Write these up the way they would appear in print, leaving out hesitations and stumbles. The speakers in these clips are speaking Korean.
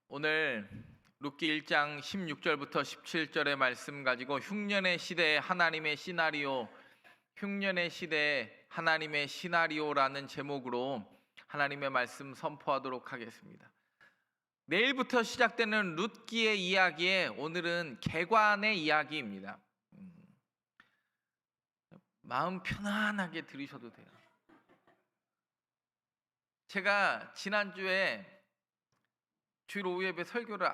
오늘 룻기 1장 16절부터 17절의 말씀 가지고 흉년의 시대의 하나님의 시나리오, 흉년의 시대의 하나님의 시나리오라는 제목으로 하나님의 말씀 선포하도록 하겠습니다. 내일부터 시작되는 룻기의 이야기에 오늘은 개관의 이야기입니다. 마음 편안하게 들으셔도 돼요. 제가 지난주에 주일 오후 예배 설교를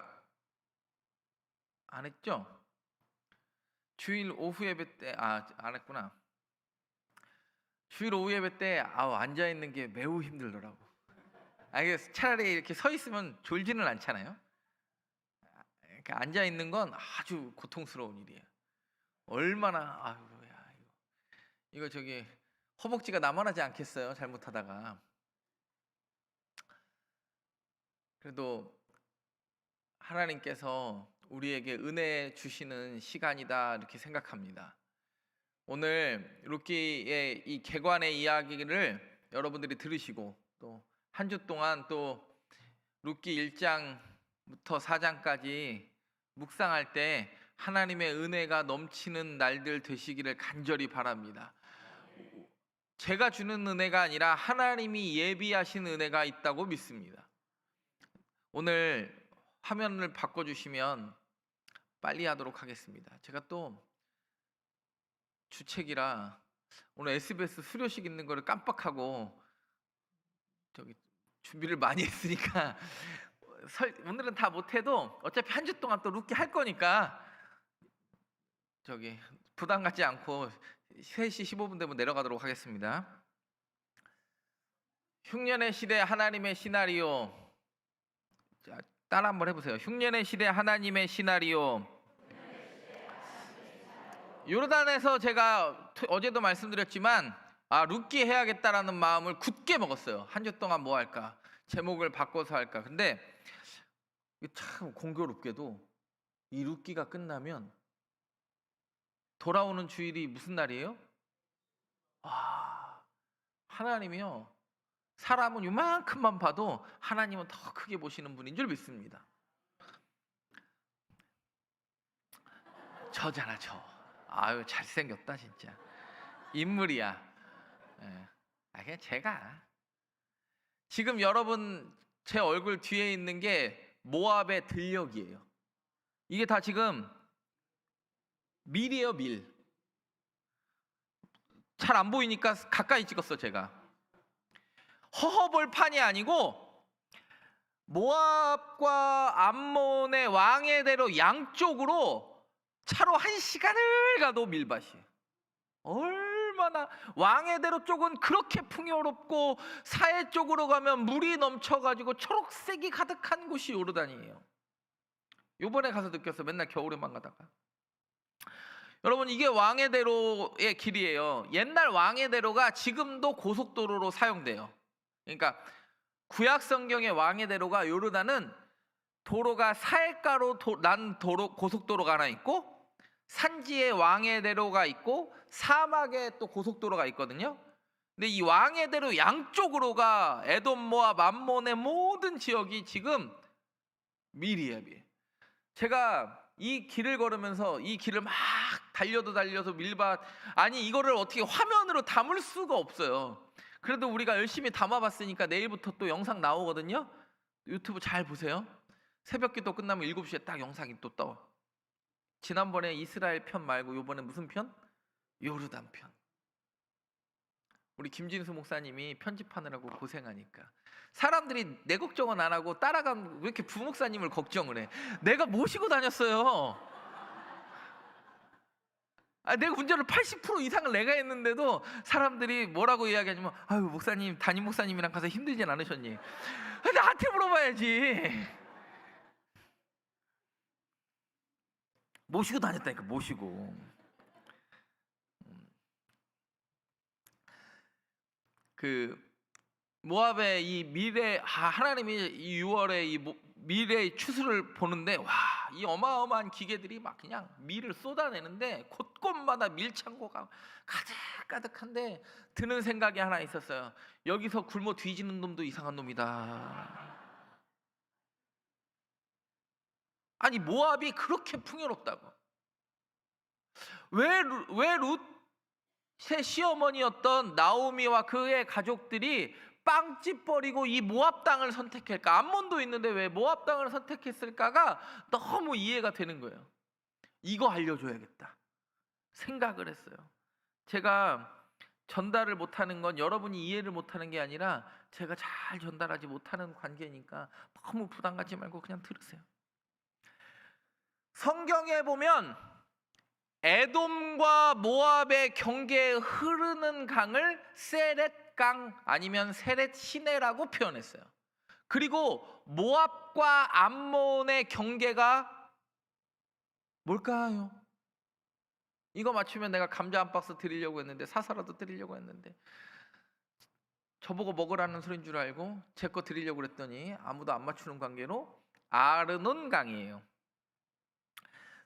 안 했죠? 주일 오후 예배 때 안 했구나. 주일 오후 예배 때 앉아 있는 게 매우 힘들더라고. 이게 차라리 이렇게 서 있으면 졸지는 않잖아요. 그러니까 앉아 있는 건 아주 고통스러운 일이에요. 얼마나 아유야 이거 저기 허벅지가 남아나지 않겠어요? 잘못하다가. 그래도 하나님께서 우리에게 은혜 주시는 시간이다 이렇게 생각합니다. 오늘 룻기의 이 개관의 이야기를 여러분들이 들으시고 또 한 주 동안 또 룻기 1장부터 4장까지 묵상할 때 하나님의 은혜가 넘치는 날들 되시기를 간절히 바랍니다. 제가 주는 은혜가 아니라 하나님이 예비하신 은혜가 있다고 믿습니다. 오늘 화면을 바꿔주시면 빨리 하도록 하겠습니다. 제가 또 주책이라 오늘 SBS 수료식 있는 거를 깜빡하고 저기 준비를 많이 했으니까 오늘은 다 못해도 어차피 한 주 동안 또 룻기 할 거니까 저기 부담 갖지 않고 3시 15분 되면 내려가도록 하겠습니다. 흉년의 시대 하나님의 시나리오. 자, 따라 한번 해보세요. 흉년의 시대 하나님의 시나리오. 요르단에서 제가 어제도 말씀드렸지만 룻기 해야겠다라는 마음을 굳게 먹었어요. 한 주 동안 뭐 할까? 제목을 바꿔서 할까? 근데 참 공교롭게도 이 룻기가 끝나면 돌아오는 주일이 무슨 날이에요? 하나님이요. 사람은 요만큼만 봐도 하나님은 더 크게 보시는 분인 줄 믿습니다. 저잖아 저. 아유 잘생겼다 진짜. 인물이야. 그냥 제가 지금 여러분 제 얼굴 뒤에 있는 게 모압의 들녘이에요. 이게 다 지금 밀이에요 밀. 잘 안 보이니까 가까이 찍었어 제가. 허허벌판이 아니고 모압과 암몬의 왕의 대로 양쪽으로 차로 1시간을 가도 밀밭이에요. 얼마나 왕의 대로 쪽은 그렇게 풍요롭고 사해 쪽으로 가면 물이 넘쳐가지고 초록색이 가득한 곳이 요르단이에요. 요번에 가서 느꼈어. 맨날 겨울에만 가다가. 여러분 이게 왕의 대로의 길이에요. 옛날 왕의 대로가 지금도 고속도로로 사용돼요. 그러니까 구약 성경의 왕의 대로가 요르단은 도로가 사해가로 난 도로 고속도로가 하나 있고 산지에 왕의 대로가 있고 사막에 또 고속도로가 있거든요. 근데 이 왕의 대로 양쪽으로가 에돔, 모압, 암몬의 모든 지역이 지금 밀이에요. 밀. 제가 이 길을 걸으면서 이 길을 막 달려서 밀밭 이거를 어떻게 화면으로 담을 수가 없어요. 그래도 우리가 열심히 담아봤으니까 내일부터 또 영상 나오거든요. 유튜브 잘 보세요. 새벽기도 끝나면 7시에 딱 영상이 또 떠. 지난번에 이스라엘 편 말고 이번에 무슨 편? 요르단 편. 우리 김진수 목사님이 편집하느라고 고생하니까 사람들이 내 걱정은 안 하고 따라간 왜 이렇게 부목사님을 걱정을 해? 내가 모시고 다녔어요. 내가 운전을 80% 이상을 내가 했는데도 사람들이 뭐라고 이야기하냐면 아유 목사님 담임 목사님이랑 가서 힘들진 않으셨니? 나한테 물어봐야지. 모시고 다녔다니까 모시고. 그 모압의 이 미래 하나님이 이 6월에 이 미래의 추수를 보는데 이 어마어마한 기계들이 막 그냥 밀을 쏟아내는데 곳곳마다 밀창고가 가득가득한데 드는 생각이 하나 있었어요. 여기서 굶어 뒤지는 놈도 이상한 놈이다. 아니 모압이 그렇게 풍요롭다고. 왜 룻의 시어머니였던 나오미와 그의 가족들이 빵집 버리고 이 모압 땅을 선택할까? 암몬도 있는데 왜 모압 땅을 선택했을까가 너무 이해가 되는 거예요. 이거 알려줘야겠다 생각을 했어요. 제가 전달을 못하는 건 여러분이 이해를 못하는 게 아니라 제가 잘 전달하지 못하는 관계니까 너무 부담 갖지 말고 그냥 들으세요. 성경에 보면 에돔과 모압의 경계에 흐르는 강을 세렛강 아니면 세렛 시내라고 표현했어요. 그리고 모압과 암몬의 경계가 뭘까요? 이거 맞추면 내가 감자 한 박스 드리려고 했는데, 사사라도 드리려고 했는데, 저보고 먹으라는 소린 줄 알고 제 거 드리려고 그랬더니 아무도 안 맞추는 관계로 아르논 강이에요.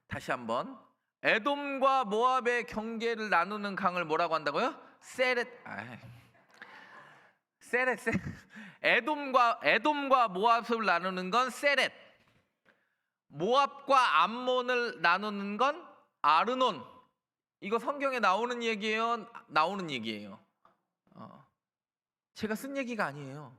다시 한번, 에돔과 모압의 경계를 나누는 강을 뭐라고 한다고요? 세렛. 에돔과 모압을 나누는 건 세렛. 모압과 암몬을 나누는 건 아르논. 이거 성경에 나오는 얘기예요? 나오는 얘기예요. 제가 쓴 얘기가 아니에요.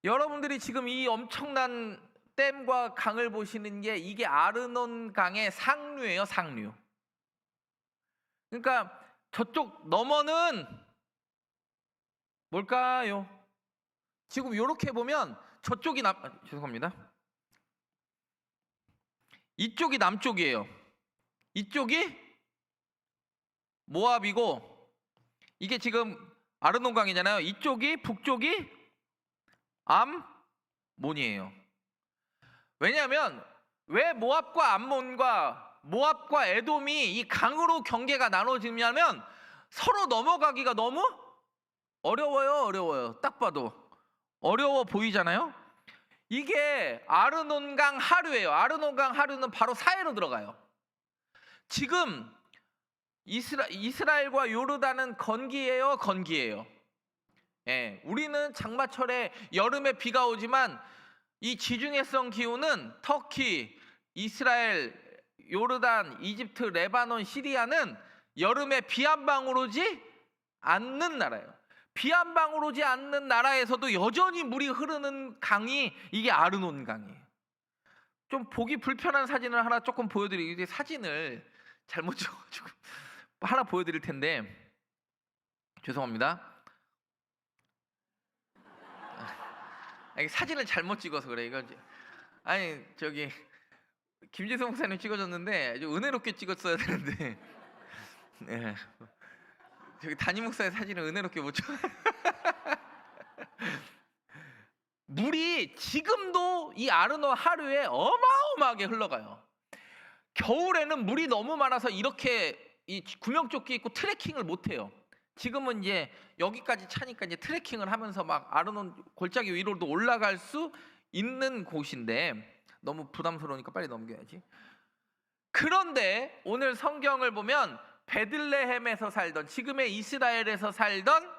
여러분들이 지금 이 엄청난 댐과 강을 보시는 게 이게 아르논 강의 상류예요, 상류. 그러니까 저쪽 너머는 뭘까요? 지금 이렇게 보면 저쪽이 죄송합니다. 이쪽이 남쪽이에요. 이쪽이 모압이고 이게 지금 아르논 강이잖아요. 이쪽이 북쪽이 암몬이에요. 왜냐하면 왜 모압과 암몬과 모압과 에돔이 이 강으로 경계가 나눠지냐면 서로 넘어가기가 너무 어려워요. 딱 봐도 어려워 보이잖아요. 이게 아르논 강 하류예요. 아르논 강 하류는 바로 사해로 들어가요. 지금 이스라엘과 요르단은 건기예요, 건기예요. 예, 우리는 장마철에 여름에 비가 오지만 이 지중해성 기후는 터키, 이스라엘, 요르단, 이집트, 레바논, 시리아는 여름에 비 한 방울 오지 않는 나라예요. 비 한 방울 오지 않는 나라에서도 여전히 물이 흐르는 강이 이게 아르논 강이에요. 좀 보기 불편한 사진을 하나 조금 보여드리고, 사진을 잘못 찍어가지고 하나 보여드릴 텐데 죄송합니다. 사진을 잘못 찍어서 그래. 이거 아니 저기 김재성 목사님 찍어줬는데 좀 은혜롭게 찍었어야 되는데 네. 저기 담임 목사의 사진을 은혜롭게 못 찍어. 물이 지금도 이 아르논 하류에 어마어마하게 흘러가요. 겨울에는 물이 너무 많아서 이렇게 이 구명조끼 입고 트레킹을 못 해요. 지금은 이제 여기까지 차니까 이제 트레킹을 하면서 막 아르논 골짜기 위로도 올라갈 수 있는 곳인데 너무 부담스러우니까 빨리 넘겨야지. 그런데 오늘 성경을 보면 베들레헴에서 살던, 지금의 이스라엘에서 살던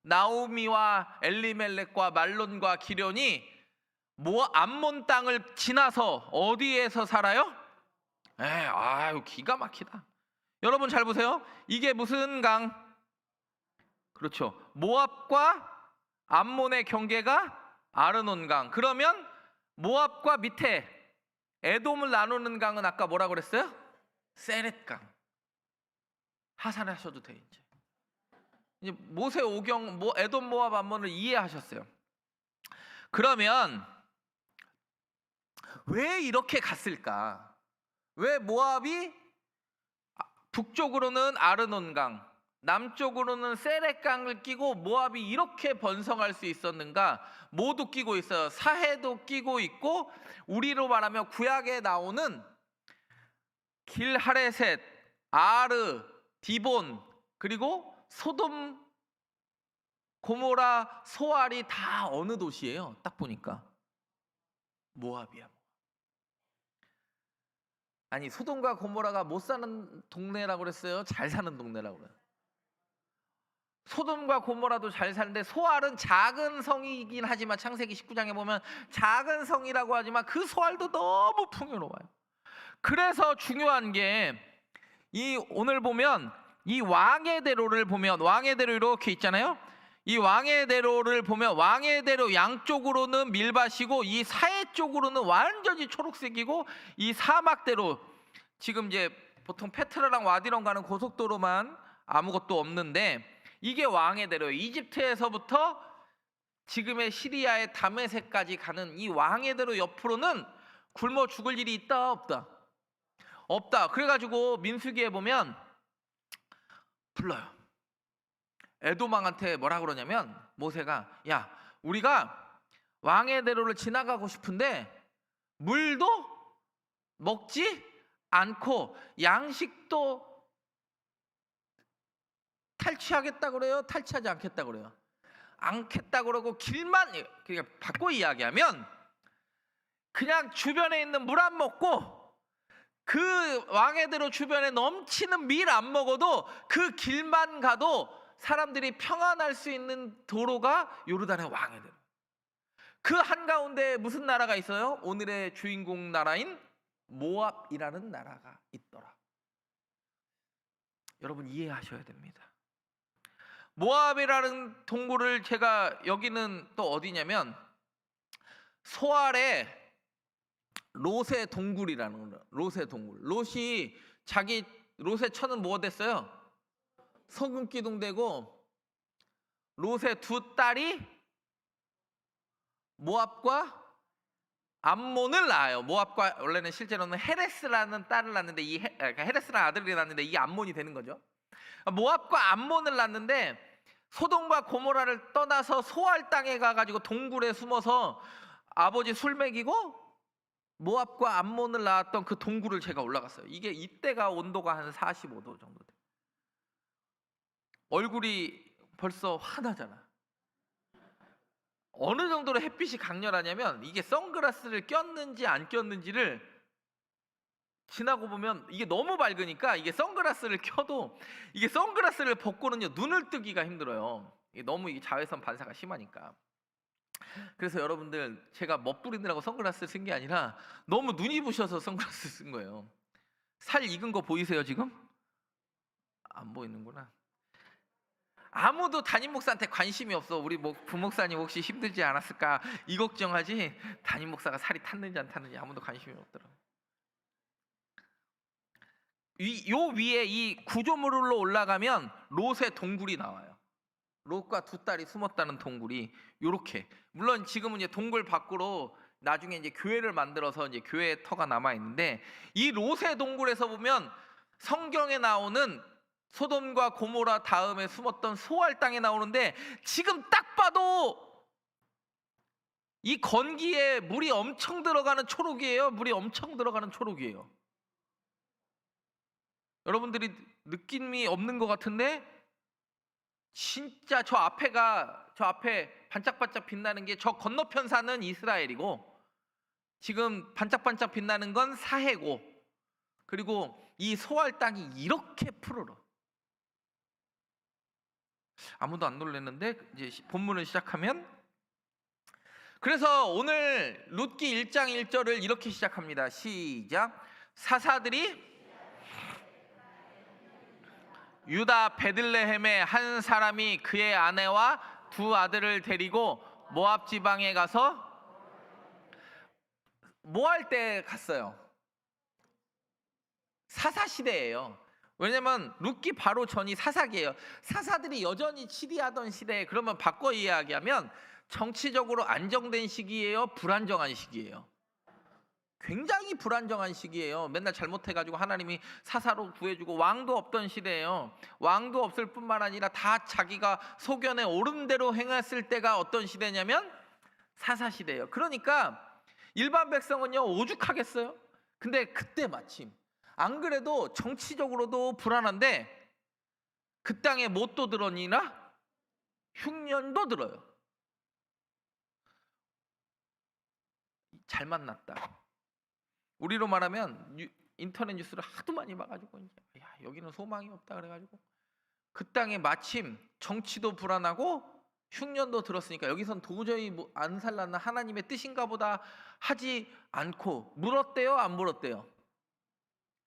나오미와 엘리멜렉과 말론과 기련이 암몬 땅을 지나서 어디에서 살아요? 아유 기가 막히다. 여러분 잘 보세요. 이게 무슨 강? 그렇죠. 모압과 암몬의 경계가 아르논 강. 그러면 모압과 밑에 에돔을 나누는 강은 아까 뭐라고 그랬어요? 세렛 강. 하산하셔도 돼. 이제 모세 오경 에돔 모압 암몬을 이해하셨어요. 그러면 왜 이렇게 갔을까? 왜 모압이 북쪽으로는 아르논 강, 남쪽으로는 세렛 강을 끼고 모압이 이렇게 번성할 수 있었는가? 모두 끼고 있어요. 사해도 끼고 있고, 우리로 말하면 구약에 나오는 길하레셋, 아르, 디본, 그리고 소돔, 고모라, 소알이 다 어느 도시예요? 딱 보니까 모압이야. 아니 소돔과 고모라가 못 사는 동네라고 그랬어요? 잘 사는 동네라고 그래요? 소돔과 고모라도 잘 사는데 소알은 작은 성이긴 하지만 창세기 19장에 보면 작은 성이라고 하지만 그 소알도 너무 풍요로워요. 그래서 중요한 게 이 오늘 보면 이 왕의 대로를 보면 왕의 대로 이렇게 있잖아요. 이 왕의 대로를 보면 왕의 대로 양쪽으로는 밀밭이고 이 사해 쪽으로는 완전히 초록색이고 이 사막대로 지금 이제 보통 페트라랑 와디론 가는 고속도로만 아무것도 없는데 이게 왕의 대로예요. 이집트에서부터 지금의 시리아의 다메섹까지 가는 이 왕의 대로 옆으로는 굶어 죽을 일이 있다 없다? 없다. 그래가지고 민수기에 보면 불러요. 에돔왕한테 뭐라 그러냐면 모세가 야 우리가 왕의 대로를 지나가고 싶은데 물도 먹지 않고 양식도 탈취하겠다 그래요? 탈취하지 않겠다 그래요? 않겠다 그러고 길만 그러니까 바꿔 이야기하면 그냥 주변에 있는 물 안 먹고 그 왕의 대로 주변에 넘치는 밀 안 먹어도 그 길만 가도 사람들이 평안할 수 있는 도로가 요르단의 왕의 대로. 그 한가운데 무슨 나라가 있어요? 오늘의 주인공 나라인 모압이라는 나라가 있더라. 여러분 이해하셔야 됩니다. 모압이라는 동굴을 제가 여기는 또 어디냐면 소알의 롯의 동굴이라는 거예요. 롯의 동굴. 롯이 자기 롯의 처는 뭐가 됐어요? 소금 기둥 되고 롯의 두 딸이 모압과 암몬을 낳아요. 모압과 원래는 실제로는 헤레스라는 딸을 낳는데 그러니까 헤레스라는 아들이 낳는데 이게 암몬이 되는 거죠. 모압과 암몬을 낳는데 소돔과 고모라를 떠나서 소알 땅에 가가지고 동굴에 숨어서 아버지 술 먹이고 모압과 암몬을 낳았던 그 동굴을 제가 올라갔어요. 이게 이때가 온도가 한 45도 정도 돼요. 얼굴이 벌써 환하잖아. 어느 정도로 햇빛이 강렬하냐면 이게 선글라스를 꼈는지 안 꼈는지를 지나고 보면 이게 너무 밝으니까 이게 선글라스를 껴도 이게 선글라스를 벗고는요 눈을 뜨기가 힘들어요. 이게 너무 이게 자외선 반사가 심하니까. 그래서 여러분들 제가 멋부리느라고 선글라스 쓴 게 아니라 너무 눈이 부셔서 선글라스 쓴 거예요. 살 익은 거 보이세요 지금? 안 보이는구나. 아무도 담임 목사한테 관심이 없어. 우리 부목사님 혹시 힘들지 않았을까 이 걱정하지 담임 목사가 살이 탔는지 안 탔는지 아무도 관심이 없더라고. 요 위에 이 구조물로 올라가면 롯의 동굴이 나와요. 롯과 두 딸이 숨었다는 동굴이 요렇게. 물론 지금은 이제 동굴 밖으로 나중에 이제 교회를 만들어서 이제 교회 터가 남아 있는데 이 롯의 동굴에서 보면 성경에 나오는 소돔과 고모라 다음에 숨었던 소알 땅에 나오는데 지금 딱 봐도 이 건기에 물이 엄청 들어가는 초록이에요. 물이 엄청 들어가는 초록이에요. 여러분들이 느낌이 없는 것 같은데 진짜 저 앞에 반짝반짝 빛나는 게 저 건너편 산은 이스라엘이고 지금 반짝반짝 빛나는 건 사해고 그리고 이 소알 땅이 이렇게 푸르러. 아무도 안 놀랐는데 이제 본문을 시작하면 그래서 오늘 룻기 1장 1절을 이렇게 시작합니다. 시작. 사사들이 유다 베들레헴의 한 사람이 그의 아내와 두 아들을 데리고 모압 지방에 가서 뭐 할 때 갔어요? 사사 시대예요. 왜냐면 룻기 바로 전이 사사기예요. 사사들이 여전히 치리하던 시대에 그러면 바꿔 이야기하면 정치적으로 안정된 시기예요? 불안정한 시기예요? 굉장히 불안정한 시기예요. 맨날 잘못해가지고 하나님이 사사로 구해주고 왕도 없던 시대예요. 왕도 없을 뿐만 아니라 다 자기가 소견에 옳은 대로 행했을 때가 어떤 시대냐면 사사 시대예요. 그러니까 일반 백성은요 오죽하겠어요? 근데 그때 마침 안 그래도 정치적으로도 불안한데 그 땅에 못도 들었니나 흉년도 들어요. 잘 만났다. 우리로 말하면 인터넷 뉴스를 하도 많이 봐가지고 야 여기는 소망이 없다 그래가지고 그 땅에 마침 정치도 불안하고 흉년도 들었으니까 여기선 도저히 안 살라는 하나님의 뜻인가 보다 하지 않고 물었대요, 안 물었대요?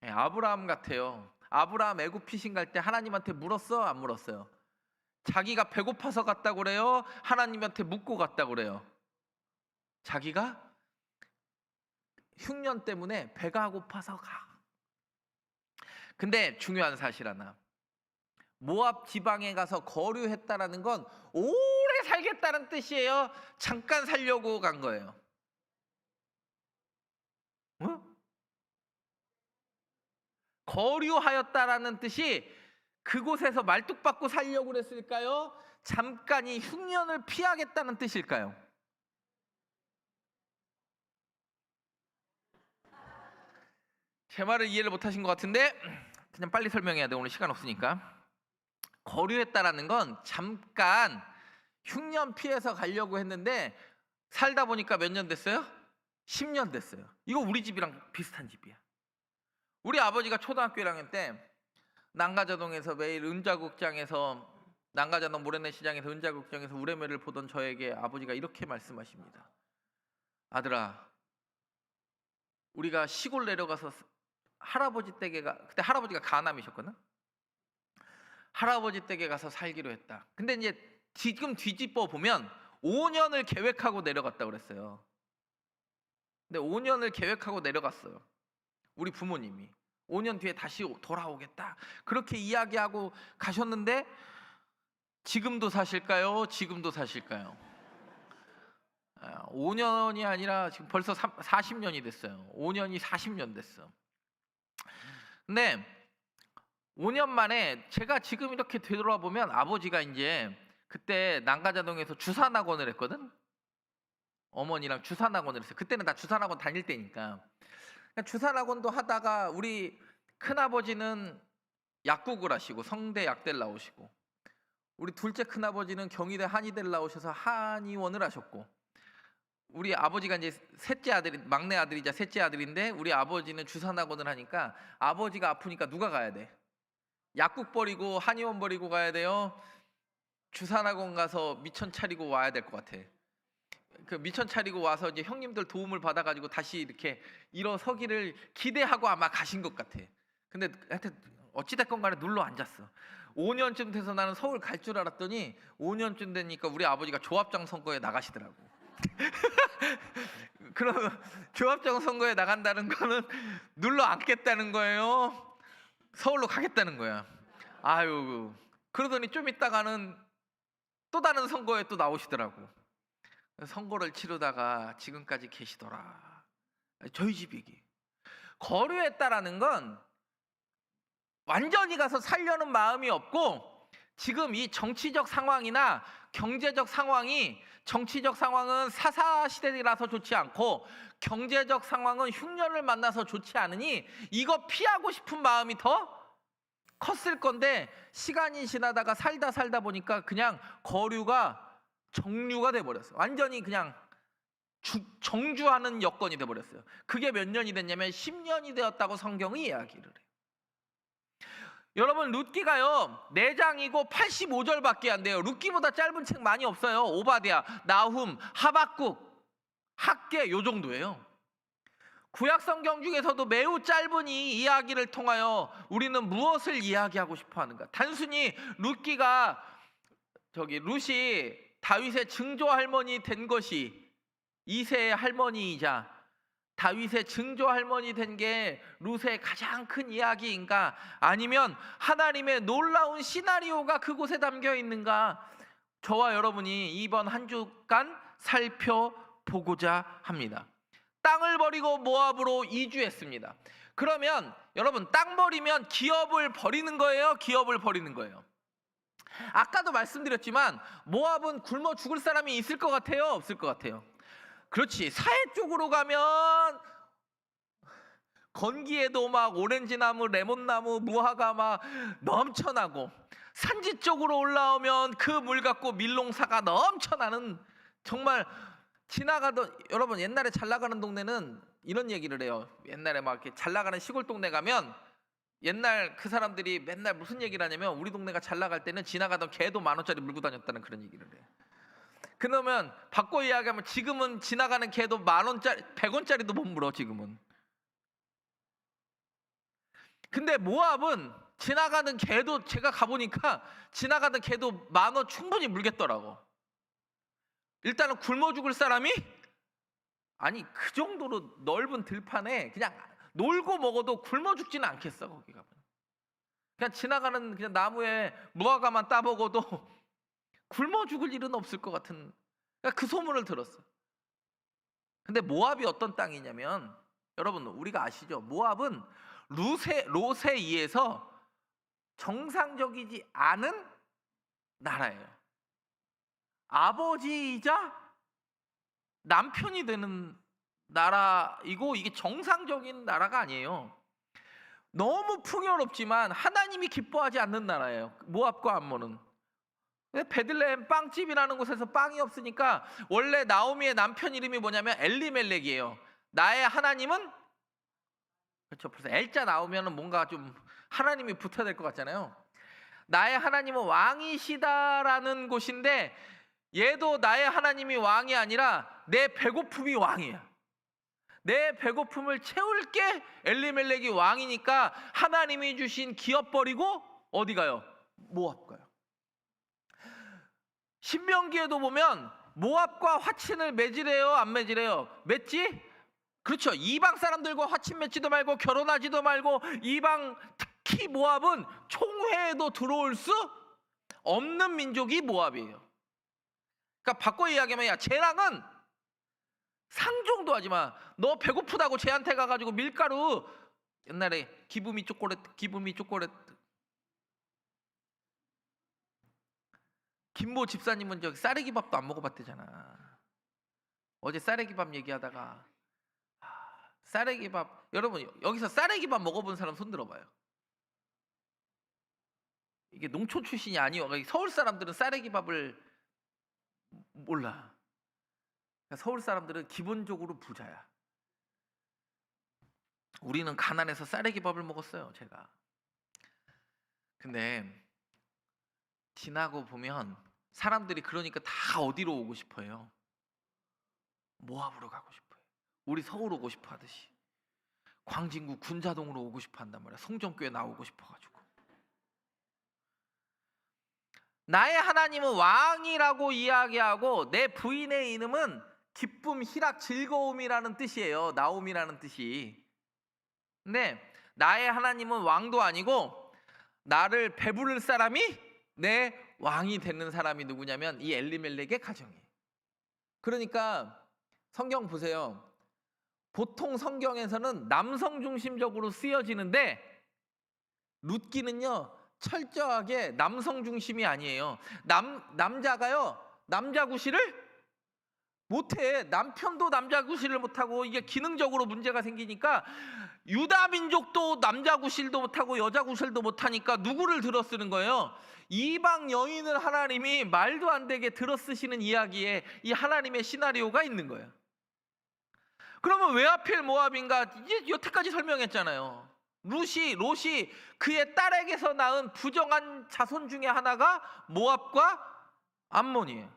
예, 아브라함 같아요. 아브라함 애굽 피신 갈 때 하나님한테 물었어, 안 물었어요? 자기가 배고파서 갔다고 그래요? 하나님한테 묻고 갔다고 그래요? 자기가 흉년 때문에 배가 고파서 가. 근데 중요한 사실 하나. 모압 지방에 가서 거류했다라는 건 오래 살겠다는 뜻이에요? 잠깐 살려고 간 거예요? 어? 거류하였다라는 뜻이 그곳에서 말뚝박고 살려고 그랬을까요? 잠깐 이 흉년을 피하겠다는 뜻일까요? 제 말을 이해를 못하신 것 같은데 그냥 빨리 설명해야 돼. 오늘 시간 없으니까. 거류했다라는 건 잠깐 흉년 피해서 가려고 했는데 살다 보니까 몇 년 됐어요? 10년 됐어요. 이거 우리 집이랑 비슷한 집이야. 우리 아버지가 초등학교 1학년 때 난가자동에서 매일 은자극장에서 난가자동 모래내시장에서 은자극장에서 우레메를 보던 저에게 아버지가 이렇게 말씀하십니다. 아들아, 우리가 시골 내려가서 할아버지 댁에 그때 할아버지가 가남이셨거든. 할아버지 댁에 가서 살기로 했다. 근데 이제 지금 뒤집어 보면 5년을 계획하고 내려갔다 그랬어요. 근데 5년을 계획하고 내려갔어요. 우리 부모님이 5년 뒤에 다시 돌아오겠다 그렇게 이야기하고 가셨는데 지금도 사실까요? 지금도 사실까요? 5년이 아니라 지금 벌써 40년이 됐어요. 5년이 40년 됐어. 근데 5년 만에 제가 지금 이렇게 되돌아보면 아버지가 이제 그때 난가자동에서 주산학원을 했거든. 어머니랑 주산학원을 했어요. 그때는 다 주산학원 다닐 때니까. 주산학원도 하다가 우리 큰아버지는 약국을 하시고 성대 약대를 나오시고, 우리 둘째 큰아버지는 경희대 한의대를 나오셔서 한의원을 하셨고, 우리 아버지가 이제 셋째 아들이, 막내 아들이자 셋째 아들인데 우리 아버지는 주산학원을 하니까 아버지가 아프니까 누가 가야 돼? 약국 버리고 한의원 버리고 가야 돼요? 주산학원 가서 미천 차리고 와야 될 것 같아. 그 미천 차리고 와서 이제 형님들 도움을 받아가지고 다시 이렇게 일어서기를 기대하고 아마 가신 것 같아. 근데 하여튼 어찌됐건 간에 눌러 앉았어. 5년쯤 돼서 나는 서울 갈 줄 알았더니 5년쯤 되니까 우리 아버지가 조합장 선거에 나가시더라고. 그러면 조합장 선거에 나간다는 거는 눌러 앉겠다는 거예요? 서울로 가겠다는 거야. 아유, 그러더니 좀 있다가는 또 다른 선거에 또 나오시더라고. 선거를 치르다가 지금까지 계시더라. 저희 집이기. 거류했다라는 건 완전히 가서 살려는 마음이 없고, 지금 이 정치적 상황이나 경제적 상황이, 정치적 상황은 사사시대라서 좋지 않고 경제적 상황은 흉년을 만나서 좋지 않으니 이거 피하고 싶은 마음이 더 컸을 건데, 시간이 지나다가 살다 보니까 그냥 거류가 정류가 돼버렸어요. 완전히 그냥 정주하는 여건이 돼버렸어요. 그게 몇 년이 됐냐면 10년이 되었다고 성경이 이야기를 해요. 여러분, 룻기가요 4장이고 85절밖에 안 돼요. 룻기보다 짧은 책 많이 없어요. 오바댜, 나훔, 하박국, 학개 요 정도예요. 구약 성경 중에서도 매우 짧은 이 이야기를 통하여 우리는 무엇을 이야기하고 싶어 하는가? 단순히 룻기가 룻이 다윗의 증조 할머니 된 것이 2세의 할머니이자 다윗의 증조 할머니 된 게 룻의 가장 큰 이야기인가? 아니면 하나님의 놀라운 시나리오가 그곳에 담겨 있는가? 저와 여러분이 이번 한 주간 살펴보고자 합니다. 땅을 버리고 모압으로 이주했습니다. 그러면 여러분, 땅 버리면 기업을 버리는 거예요? 기업을 버리는 거예요? 아까도 말씀드렸지만 모압은 굶어 죽을 사람이 있을 것 같아요? 없을 것 같아요? 그렇지. 사해 쪽으로 가면 건기에도 막 오렌지나무, 레몬나무, 무화과 막 넘쳐나고, 산지 쪽으로 올라오면 그 물 갖고 밀농사가 넘쳐나는, 정말 지나가던, 여러분 옛날에 잘 나가는 동네는 이런 얘기를 해요. 옛날에 막 이렇게 잘 나가는 시골 동네 가면 옛날 그 사람들이 맨날 무슨 얘기를 하냐면 우리 동네가 잘 나갈 때는 지나가던 개도 10,000원짜리 물고 다녔다는 그런 얘기를 해. 그러면 바꿔 이야기하면 지금은 지나가는 개도 10,000원짜리 100원짜리도 못 물어 지금은. 근데 모압은 지나가는 개도 제가 가보니까 지나가는 개도 10,000원 충분히 물겠더라고. 일단은 굶어 죽을 사람이 아니 그 정도로 넓은 들판에 그냥 놀고 먹어도 굶어 죽지는 않겠어 거기 가면. 그냥 지나가는 그냥 나무에 무화과만 따먹어도 굶어 죽을 일은 없을 것 같은 그러니까 그 소문을 들었어. 근데 모압이 어떤 땅이냐면 여러분 우리가 아시죠? 모압은 롯에 의해서 정상적이지 않은 나라예요. 아버지이자 남편이 되는 나라이고 이게 정상적인 나라가 아니에요. 너무 풍요롭지만 하나님이 기뻐하지 않는 나라예요. 모압과 암몬은. 베들레헴 빵집이라는 곳에서 빵이 없으니까 원래 나오미의 남편 이름이 뭐냐면 엘리멜렉이에요. 나의 하나님은 그렇죠. 벌써 엘자 나오면은 뭔가 좀 하나님이 붙어야 될 것 같잖아요. 나의 하나님은 왕이시다라는 곳인데 얘도 나의 하나님이 왕이 아니라 내 배고픔이 왕이야. 내 배고픔을 채울 게 엘리멜렉이 왕이니까 하나님이 주신 기업 버리고 어디 가요? 모압 가요. 신명기에도 보면 모압과 화친을 맺으래요, 안 맺으래요? 맺지? 그렇죠. 이방 사람들과 화친 맺지도 말고 결혼하지도 말고 이방 특히 모압은 총회에도 들어올 수 없는 민족이 모압이에요. 그러니까 바꿔 이야기하면 야 쟤랑은 상종도 하지 마. 너 배고프다고 쟤한테 가가지고 밀가루 옛날에 기부미 초콜릿 김모 집사님은 저기 쌀래기밥도 안 먹어봤대잖아. 어제 쌀래기밥 얘기하다가 쌀래기밥 여러분 여기서 쌀래기밥 먹어본 사람 손 들어봐요. 이게 농촌 출신이 아니요. 서울 사람들은 쌀래기밥을 몰라. 서울 사람들은 기본적으로 부자야. 우리는 가난해서 쌀래기밥을 먹었어요, 제가. 근데 지나고 보면 사람들이 그러니까 다 어디로 오고 싶어요? 모압으로 가고 싶어요. 우리 서울 오고 싶어 하듯이. 광진구 군자동으로 오고 싶어 한단 말이야. 성전교회 나오고 싶어가지고. 나의 하나님은 왕이라고 이야기하고 내 부인의 이름은 기쁨, 희락, 즐거움이라는 뜻이에요. 나옴이라는 뜻이. 근데 나의 하나님은 왕도 아니고 나를 배부를 사람이 내 왕이 되는 사람이 누구냐면 이 엘리멜렉의 가정이에요. 그러니까 성경 보세요. 보통 성경에서는 남성 중심적으로 쓰여지는데 룻기는요 철저하게 남성 중심이 아니에요. 남자가요 남자 구실을 못해. 남편도 남자 구실을 못하고 이게 기능적으로 문제가 생기니까 유다 민족도 남자 구실도 못하고 여자 구실도 못하니까 누구를 들어 쓰는 거예요? 이방 여인을 하나님이 말도 안 되게 들어 쓰시는 이야기에 이 하나님의 시나리오가 있는 거예요. 그러면 왜 하필 모압인가? 이제 여태까지 설명했잖아요. 롯이 그의 딸에게서 낳은 부정한 자손 중에 하나가 모압과 암몬이에요.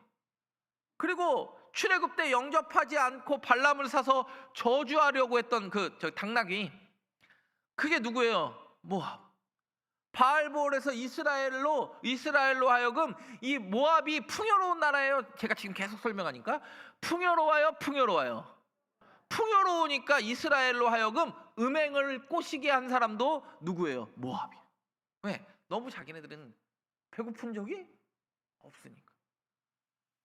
그리고 출애굽 때 영접하지 않고 발람을 사서 저주하려고 했던 저 당나귀 그게 누구예요? 모압. 바알볼에서 이스라엘로 하여금 이 모압이 풍요로운 나라예요. 제가 지금 계속 설명하니까 풍요로워요. 풍요로우니까 이스라엘로 하여금 음행을 꼬시게 한 사람도 누구예요? 모압이에요. 왜? 너무 자기네들은 배고픈 적이 없으니까.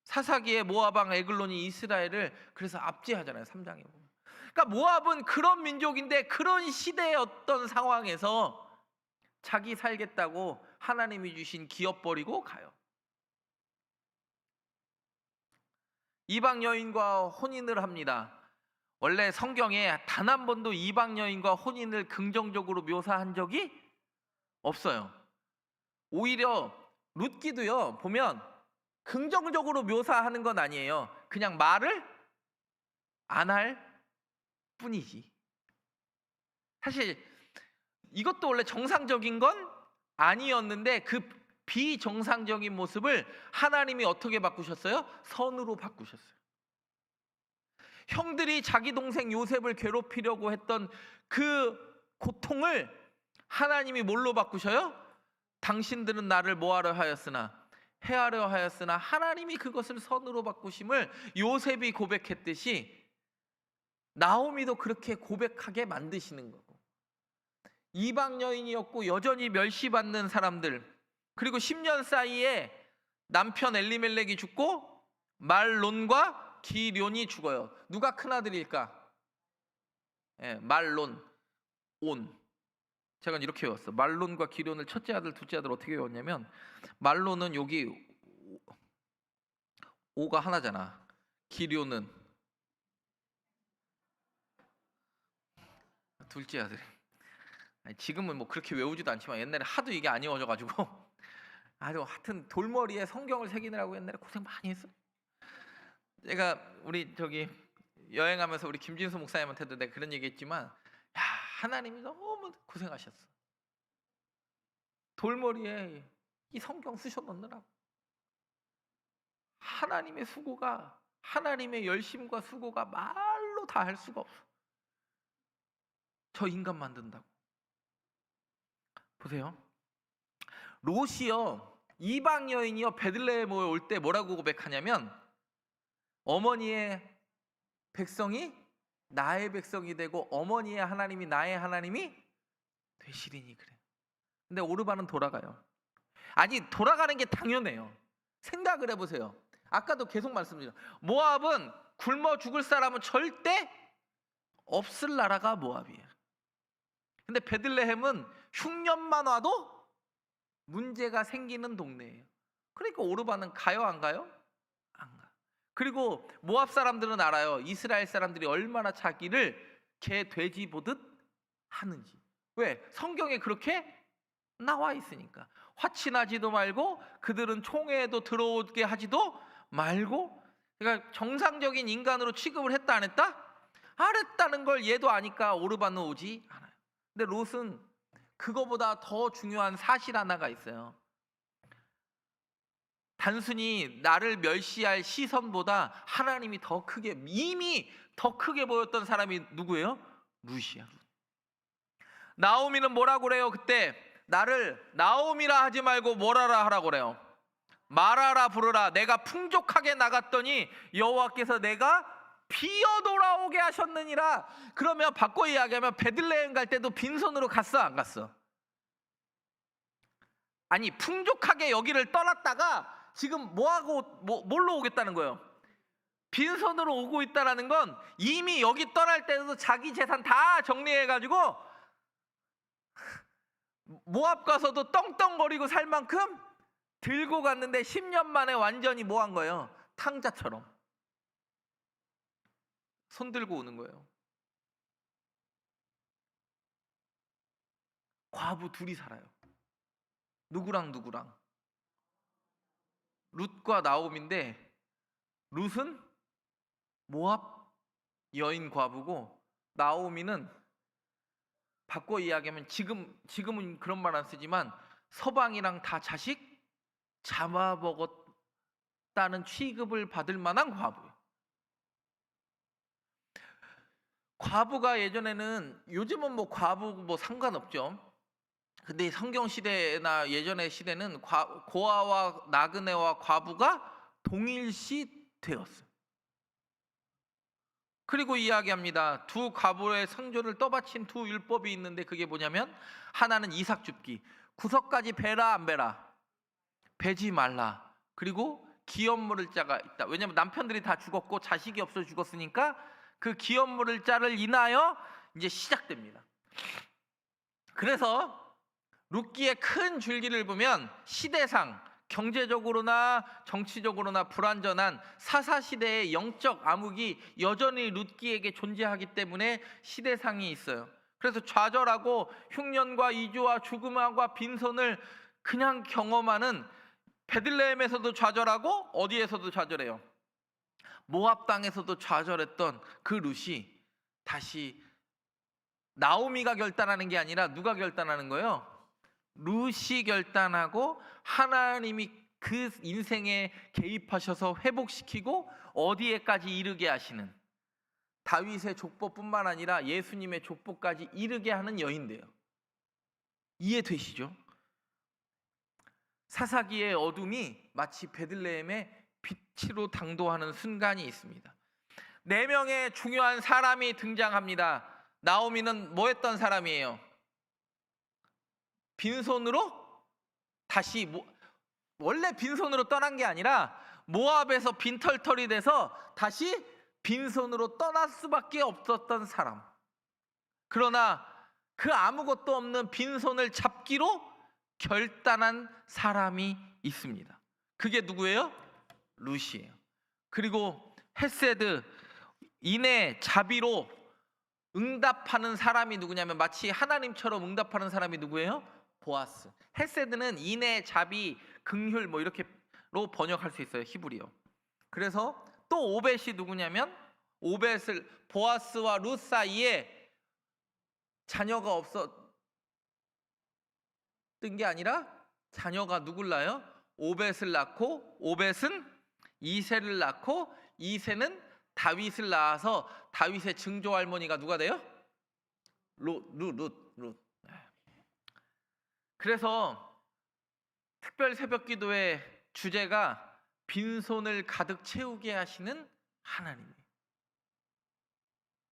사사기에 모압 왕 에글론이 이스라엘을 그래서 압제하잖아요. 3장에 보면. 그러니까 모압은 그런 민족인데 그런 시대의 어떤 상황에서 자기 살겠다고 하나님이 주신 기업 버리고 가요. 이방 여인과 혼인을 합니다. 원래 성경에 단 한 번도 이방 여인과 혼인을 긍정적으로 묘사한 적이 없어요. 오히려 룻기도요 보면 긍정적으로 묘사하는 건 아니에요. 그냥 말을 안 할 뿐이지. 사실 이것도 원래 정상적인 건 아니었는데 그 비정상적인 모습을 하나님이 어떻게 바꾸셨어요? 선으로 바꾸셨어요. 형들이 자기 동생 요셉을 괴롭히려고 했던 그 고통을 하나님이 뭘로 바꾸셔요? 당신들은 나를 뭐하려 하였으나 해하려 하였으나 하나님이 그것을 선으로 바꾸심을 요셉이 고백했듯이 나오미도 그렇게 고백하게 만드시는 거고, 이방 여인이었고 여전히 멸시받는 사람들, 그리고 10년 사이에 남편 엘리멜렉이 죽고 말론과 기럨이 죽어요. 누가 큰아들일까? 말론, 온. 제가 이렇게 외웠어. 말론과 기럨을 첫째 아들, 둘째 아들 어떻게 외웠냐면, 말론은 여기 오가 하나잖아. 기럨은 둘째 아들. 지금은 뭐 그렇게 외우지도 않지만 옛날에 하도 이게 안 외워져가지고 아주 하여튼 돌머리에 성경을 새기느라고 옛날에 고생 많이 했어. 제가 우리 저기 여행하면서 우리 김진수 목사님한테도 내가 그런 얘기했지만, 야, 하나님이 너무 고생하셨어. 돌머리에 이 성경 쑤셔 넣느라고. 하나님의 수고가, 하나님의 열심과 수고가 말로 다 할 수가 없어. 저 인간 만든다고. 보세요. 롯이요, 이방 여인이요, 베들레헴에 올 때 뭐라고 고백하냐면, 어머니의 백성이 나의 백성이 되고 어머니의 하나님이 나의 하나님이 되시리니 그래. 근데 오르반은 돌아가요. 아니, 돌아가는 게 당연해요. 생각을 해보세요. 아까도 계속 말씀드렸죠. 모압은 굶어 죽을 사람은 절대 없을 나라가 모압이에요. 근데 베들레헴은 흉년만 와도 문제가 생기는 동네예요. 그러니까 오르반은 가요, 안 가요? 안 가. 그리고 모압 사람들은 알아요. 이스라엘 사람들이 얼마나 자기를 개, 돼지 보듯 하는지. 왜? 성경에 그렇게 나와 있으니까. 화친하지도 말고 그들은 총회에도 들어오게 하지도 말고. 그러니까 정상적인 인간으로 취급을 했다 안 했다? 안 했다는 걸 얘도 아니까 오르반은 오지 않아요. 근데 롯은 그거보다 더 중요한 사실 하나가 있어요. 단순히 나를 멸시할 시선보다 하나님이 더 크게, 이미 더 크게 보였던 사람이 누구예요? 룻이야. 나오미는 뭐라고 그래요? 그때 나를 나오미라 하지 말고 뭐라라 하라고 그래요? 말하라 부르라. 내가 풍족하게 나갔더니 여호와께서 내가 비어 돌아오게 하셨느니라. 그러면 바꿔 이야기하면 베들레헴 갈 때도 빈손으로 갔어, 안 갔어? 아니, 풍족하게 여기를 떠났다가 지금 뭘로 오겠다는 거예요? 빈손으로 오고 있다는 건 이미 여기 떠날 때도 자기 재산 다 정리해가지고 모압 가서도 떵떵거리고 살 만큼 들고 갔는데 10년 만에 완전히 뭐 한 거예요? 탕자처럼 손 들고 오는 거예요. 과부 둘이 살아요. 누구랑 누구랑? 룻과 나옴인데, 룻은 모압 여인 과부고 나오미는 바꿔 이야기하면 지금은 그런 말 안 쓰지만 서방이랑 다 자식 잡아먹었다는 취급을 받을 만한 과부예요. 과부가 예전에는, 요즘은 뭐 과부 뭐 상관없죠. 근데 성경 시대나 예전의 시대는 고아와 나그네와 과부가 동일시 되었어요. 그리고 이야기합니다. 두 과부의 상조를 떠받친 두 율법이 있는데 그게 뭐냐면, 하나는 이삭 줍기. 구석까지 베라 안 베라? 베지 말라. 그리고 기업 물을 자가 있다. 왜냐하면 남편들이 다 죽었고 자식이 없어 죽었으니까 그 기업 물을 자를 인하여 이제 시작됩니다. 그래서 룻기의 큰 줄기를 보면 시대상, 경제적으로나 정치적으로나 불완전한 사사시대의 영적 암흑이 여전히 룻기에게 존재하기 때문에 시대상이 있어요. 그래서 좌절하고 흉년과 이주와 죽음과 빈손을 그냥 경험하는, 베들레헴에서도 좌절하고 어디에서도 좌절해요? 모압 땅에서도 좌절했던 그 룻이 다시 나오미가 결단하는 게 아니라 누가 결단하는 거예요? 룻이 결단하고 하나님이 그 인생에 개입하셔서 회복시키고 어디에까지 이르게 하시는, 다윗의 족보뿐만 아니라 예수님의 족보까지 이르게 하는 여인데요. 이해되시죠? 사사기의 어둠이 마치 베들레헴의 빛으로 당도하는 순간이 있습니다. 4명의 중요한 사람이 등장합니다. 나오미는 뭐 했던 사람이에요? 빈손으로 다시, 원래 빈손으로 떠난 게 아니라 모압에서 빈털털이 돼서 다시 빈손으로 떠날 수밖에 없었던 사람. 그러나 그 아무것도 없는 빈손을 잡기로 결단한 사람이 있습니다. 그게 누구예요? 룻이에요. 그리고 헤세드, 인내, 자비로 응답하는 사람이 누구냐면 마치 하나님처럼 응답하는 사람이 누구예요? 보아스. 헤세드는 인내, 자비, 긍휼 뭐 이렇게로 번역할 수 있어요, 히브리어. 그래서 또 오벳이 누구냐면, 오벳을, 보아스와 룻 사이에 자녀가 없었던 게 아니라 자녀가 누굴 낳아요? 오벳을 낳고, 오벳은 이새를 낳고, 이새는 다윗을 낳아서 다윗의 증조 할머니가 누가 돼요? 룻. 그래서 특별 새벽 기도의 주제가 빈손을 가득 채우게 하시는 하나님이에요.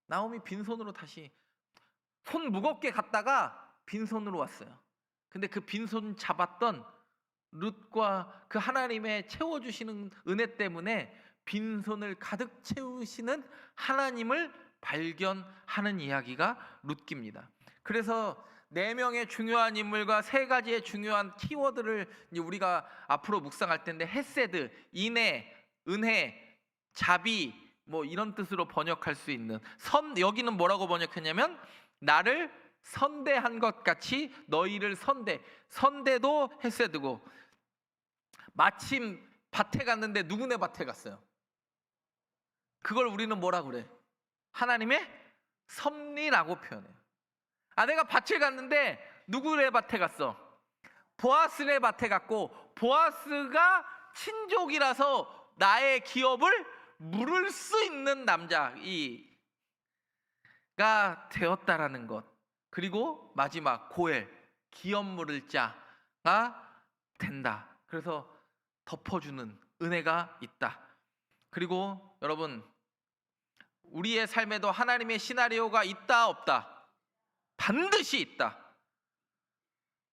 나오미 빈손으로 다시, 손 무겁게 갔다가 빈손으로 왔어요. 근데 그 빈손 잡았던 룻과 그 하나님의 채워주시는 은혜 때문에 빈손을 가득 채우시는 하나님을 발견하는 이야기가 룻기입니다. 그래서 4명의 중요한 인물과 3가지의 중요한 키워드를 우리가 앞으로 묵상할 텐데, 헤세드, 인애, 은혜, 자비 뭐 이런 뜻으로 번역할 수 있는, 여기는 뭐라고 번역했냐면 나를 선대한 것 같이 너희를 선대도 헤세드고, 마침 밭에 갔는데 누구네 밭에 갔어요? 그걸 우리는 뭐라 그래? 하나님의 섭리라고 표현해요. 내가 밭에 갔는데 누구네 밭에 갔어? 보아스네 밭에 갔고, 보아스가 친족이라서 나의 기업을 물을 수 있는 남자가 되었다라는 것. 그리고 마지막 고엘, 기업 물을 자가 된다. 그래서 덮어주는 은혜가 있다. 그리고 여러분, 우리의 삶에도 하나님의 시나리오가 있다 없다? 반드시 있다.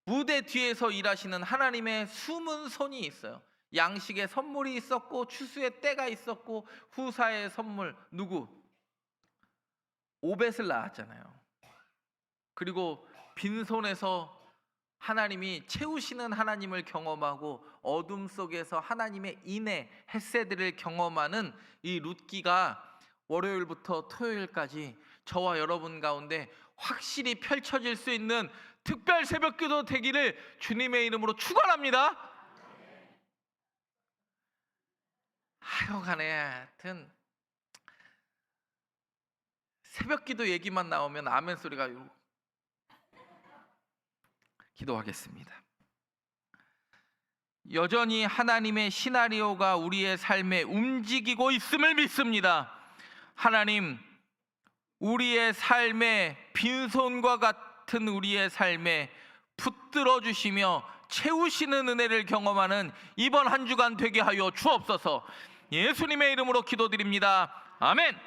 무대 뒤에서 일하시는 하나님의 숨은 손이 있어요. 양식의 선물이 있었고, 추수의 때가 있었고, 후사의 선물, 누구? 오벳을 낳았잖아요. 그리고 빈손에서 하나님이 채우시는 하나님을 경험하고, 어둠 속에서 하나님의 인애, 헤세드를 경험하는 이 룻기가 월요일부터 토요일까지 저와 여러분 가운데 확실히 펼쳐질 수 있는 특별 새벽기도 되기를 주님의 이름으로 축원합니다. 하여간에 하여튼 새벽기도 얘기만 나오면 아멘 소리가. 기도하겠습니다. 여전히 하나님의 시나리오가 우리의 삶에 움직이고 있음을 믿습니다. 하나님, 우리의 삶에 빈손과 같은 우리의 삶에 붙들어 주시며 채우시는 은혜를 경험하는 이번 한 주간 되게 하여 주옵소서. 예수님의 이름으로 기도드립니다. 아멘.